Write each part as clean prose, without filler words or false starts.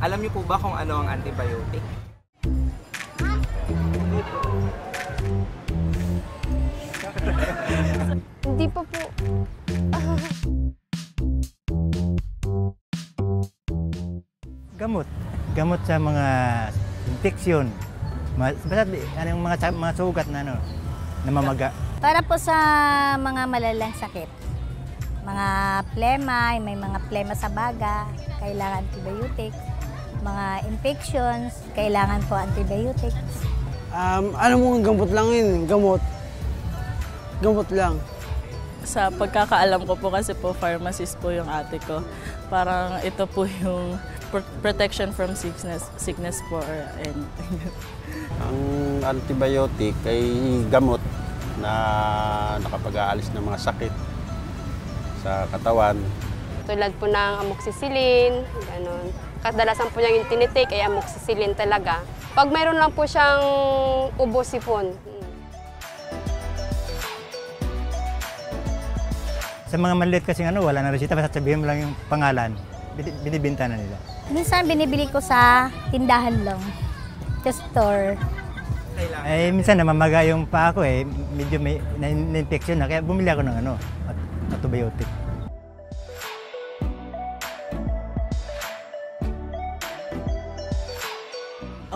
Alam niyo po ba kung ano ang antibiotic? Hindi pa po. Gamot. Gamot sa mga infeksyon. Basta anong mga sugat na namamaga. Para po sa mga malalang sakit. Mga plema, may mga plema sa baga, kailangan antibiotics. Mga infections, kailangan po antibiotics. Ano mo, gamot lang yun, gamot. Gamot lang. Sa pagkakaalam ko po kasi po pharmacist po yung ate ko. Parang ito po yung protection from sickness po or anything. Ang antibiotic ay gamot na nakapag-aalis ng mga sakit sa katawan. Tulad po ng amoxicillin, gano'n. Kadalasan po niyang tinitake ay amoxicillin talaga. Pag mayroon lang po siyang ubo sipon. Sa mga maliit kasi wala na resita, basta sabihin mo lang yung pangalan, binibenta na nila. Minsan binibili ko sa tindahan lang, sa store. Minsan namamaga yung paa ko medyo may na-infection na, kaya bumili ako ng antibiotic.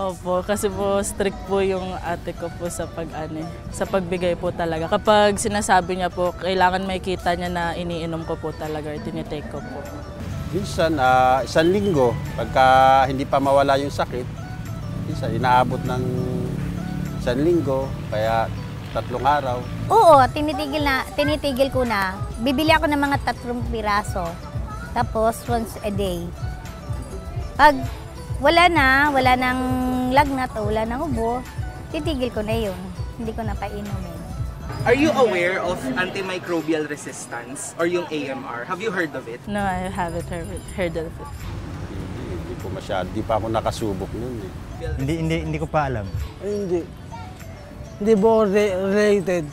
Opo, kasi po strict po yung ate ko po sa sa pagbigay po talaga. Kapag sinasabi niya po, kailangan makita niya na iniinom ko po talaga, tinitake ko po. Minsan, isang linggo, pagka hindi pa mawala yung sakit, minsan inaabot ng isang linggo, kaya 3 araw. Oo, tinitigil ko na. Bibili ako ng mga 3 piraso. Tapos once a day. Pag wala nang lagnat o wala nang ubo, titigil ko na yun. Hindi ko na painumin. Are you aware of antimicrobial resistance or yung AMR? Have you heard of it? No, I haven't heard of it. Hindi ko masyado, hindi pa ako nakasubok nun Hindi ko pa alam. Ay, hindi. Hindi po related.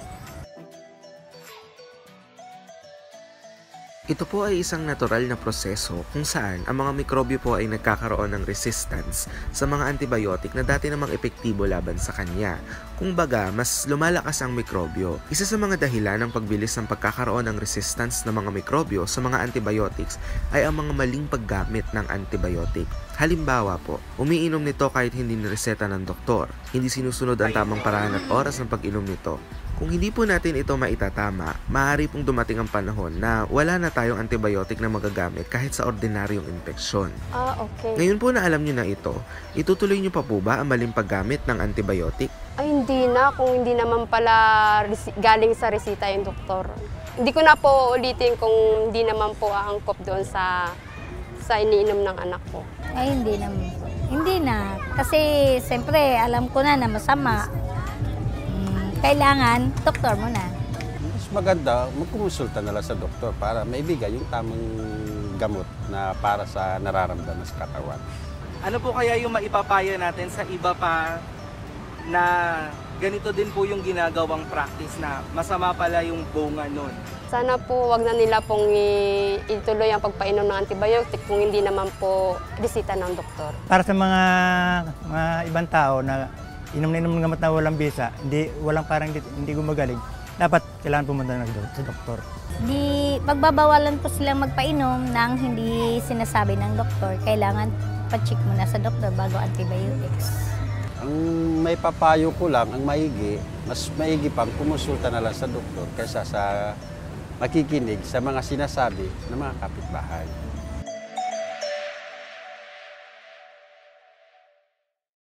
Ito po ay isang natural na proseso kung saan ang mga mikrobyo po ay nagkakaroon ng resistance sa mga antibiotic na dati namang epektibo laban sa kanya. Kung baga, mas lumalakas ang mikrobyo. Isa sa mga dahilan ng pagbilis ng pagkakaroon ng resistance ng mga mikrobyo sa mga antibiotics ay ang mga maling paggamit ng antibiotic. Halimbawa po, umiinom nito kahit hindi nireseta ng doktor, hindi sinusunod ang tamang paraan at oras ng pag-inom nito. Kung hindi po natin ito maitatama, maaari pong dumating ang panahon na wala na tayong antibiotic na magagamit kahit sa ordinaryong infeksyon. Okay. Ngayon po na alam nyo na ito, itutuloy nyo pa po ba ang maling paggamit ng antibiotic? Ay, hindi na. Kung hindi naman pala galing sa resita yung doktor. Hindi ko na po ulitin kung hindi naman po aangkop doon sa iniinom ng anak ko. Ay, hindi naman po. Hindi na. Kasi, siyempre, alam ko na masama. Kailangan, doktor mo na. Mas maganda, magkumonsulta na lang sa doktor para maibigay yung tamang gamot na para sa nararamdaman sa katawan. Ano po kaya yung maipapayo natin sa iba pa na ganito din po yung ginagawang practice na masama pala yung bunga nun? Sana po wag na nila pong ituloy ang pagpainom ng antibiotic kung hindi naman po resita ng doktor. Para sa mga ibang tao na inom ng gamot na walang bisa, hindi gumagaling, dapat kailangan pumunta sa doktor. Pagbabawalan po silang magpainom ng hindi sinasabi ng doktor. Kailangan pa-check muna sa doktor bago antibiotics. Ang may papayo ko lang, ang maigi, mas maigi pang kumonsulta na lang sa doktor kaysa sa makikinig sa mga sinasabi ng mga kapitbahay.